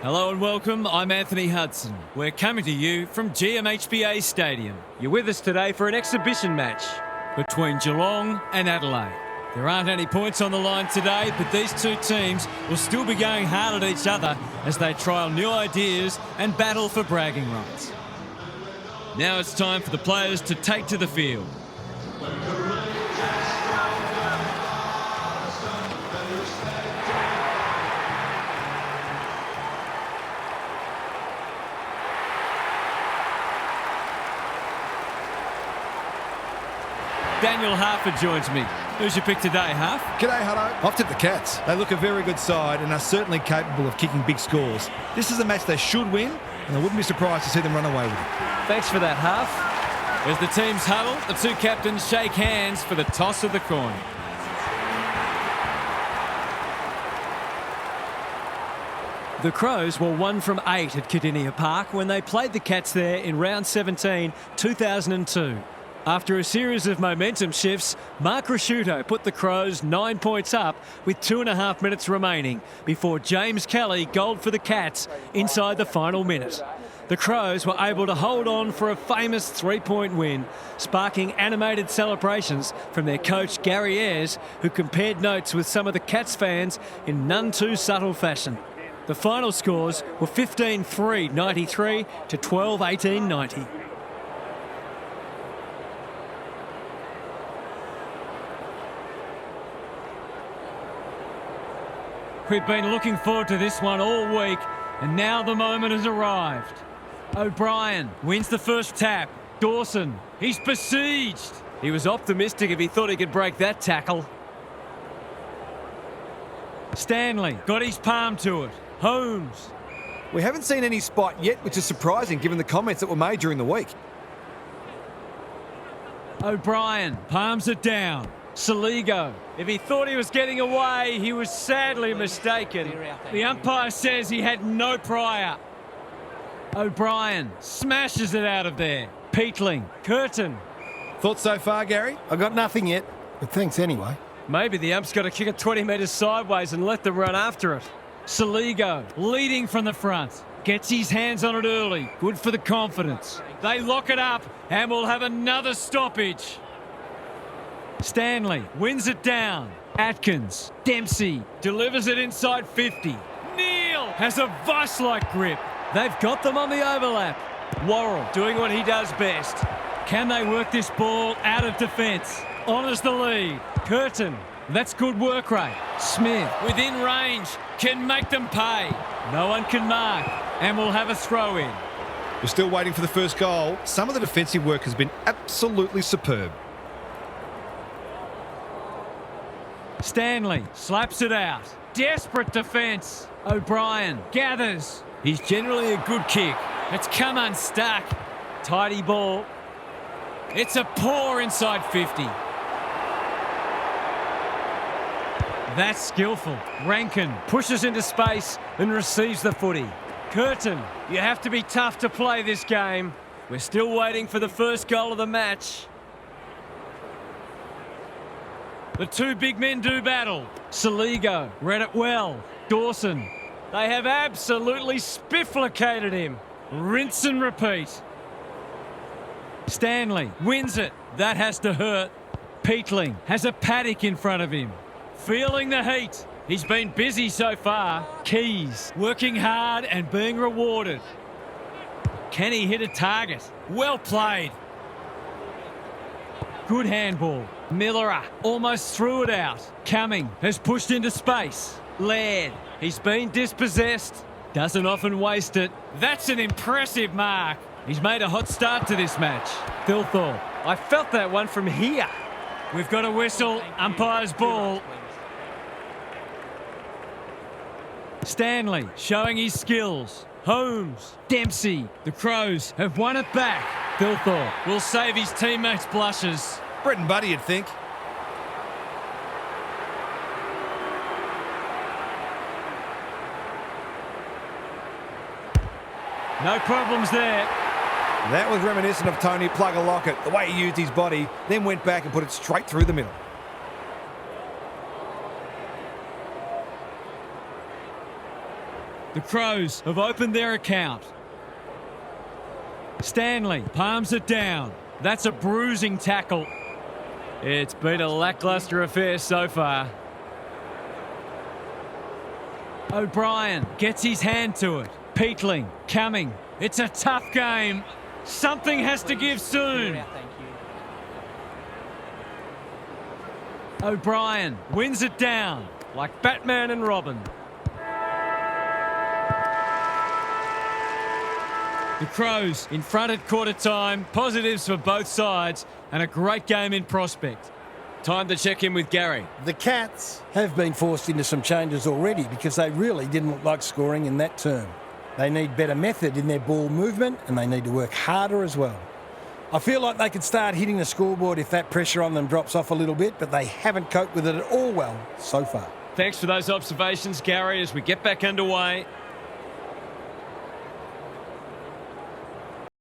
Hello and welcome, I'm Anthony Hudson. We're coming to you from GMHBA Stadium. You're with us today for an exhibition match between Geelong and Adelaide. There aren't any points on the line today, but these two teams will still be going hard at each other as they trial new ideas and battle for bragging rights. Now it's time for the players to take to the field. Daniel Harford joins me. Who's your pick today, Harf? G'day, Hutto. I've tipped the Cats. They look a very good side and are certainly capable of kicking big scores. This is a match they should win, and I wouldn't be surprised to see them run away with it. Thanks for that, Harf. As the teams huddle, the two captains shake hands for the toss of the coin. The Crows were 1 from 8 at Cardinia Park when they played the Cats there in round 17, 2002. After a series of momentum shifts, Mark Rasciuto put the Crows 9 points up with 2.5 minutes remaining before James Kelly goaled for the Cats inside the final minute. The Crows were able to hold on for a famous 3-point win, sparking animated celebrations from their coach Gary Ayres, who compared notes with some of the Cats fans in none too subtle fashion. The final scores were 15-3-93 to 12-18-90. We've been looking forward to this one all week, and now the moment has arrived. O'Brien wins the first tap. Dawson, he's besieged. He was optimistic if he thought he could break that tackle. Stanley got his palm to it. Holmes. We haven't seen any spot yet, which is surprising given the comments that were made during the week. O'Brien palms it down. Saligo. If he thought he was getting away, he was sadly mistaken. The umpire says he had no prior. O'Brien smashes it out of there. Peatling. Curtin. Thoughts so far, Gary? I got nothing yet, but thanks anyway. Maybe the ump's got to kick it 20 metres sideways and let them run after it. Saligo leading from the front. Gets his hands on it early. Good for the confidence. They lock it up and we'll have another stoppage. Stanley wins it down. Atkins. Dempsey delivers it inside 50. Neal has a vice-like grip. They've got them on the overlap. Worrell doing what he does best. Can they work this ball out of defence? Honours the lead. Curtin. That's good work rate. Smith within range. Can make them pay. No one can mark. And we'll have a throw in. We're still waiting for the first goal. Some of the defensive work has been absolutely superb. Stanley slaps it out. Desperate defence. O'Brien gathers. He's generally a good kick. It's come unstuck. Tidy ball. It's a pour inside 50. That's skillful. Rankin pushes into space and receives the footy. Curtin, you have to be tough to play this game. We're still waiting for the first goal of the match. The two big men do battle. Saligo read it well. Dawson. They have absolutely spifflicated him. Rinse and repeat. Stanley wins it. That has to hurt. Peatling has a paddock in front of him. Feeling the heat. He's been busy so far. Keys working hard and being rewarded. Can he hit a target? Well played. Good handball. Millerer almost threw it out. Cumming has pushed into space. Laird, he's been dispossessed. Doesn't often waste it. That's an impressive mark. He's made a hot start to this match. Thilthorpe, I felt that one from here. We've got a whistle. Umpire's ball. Stanley showing his skills. Holmes, Dempsey. The Crows have won it back. Thilthorpe will save his teammates' blushes. Brett and Buddy, you'd think. No problems there. That was reminiscent of Tony Plugger-Lockett, the way he used his body, then went back and put it straight through the middle. The Crows have opened their account. Stanley palms it down. That's a bruising tackle. It's been a lacklustre affair so far. O'Brien gets his hand to it. Peatling coming. It's a tough game. Something has to give soon. O'Brien wins it down like Batman and Robin. The Crows in front at quarter time. Positives for both sides and a great game in prospect. Time to check in with Gary. The Cats have been forced into some changes already because they really didn't look like scoring in that term. They need better method in their ball movement and they need to work harder as well. I feel like they could start hitting the scoreboard if that pressure on them drops off a little bit, but they haven't coped with it at all well so far. Thanks for those observations, Gary, as we get back underway.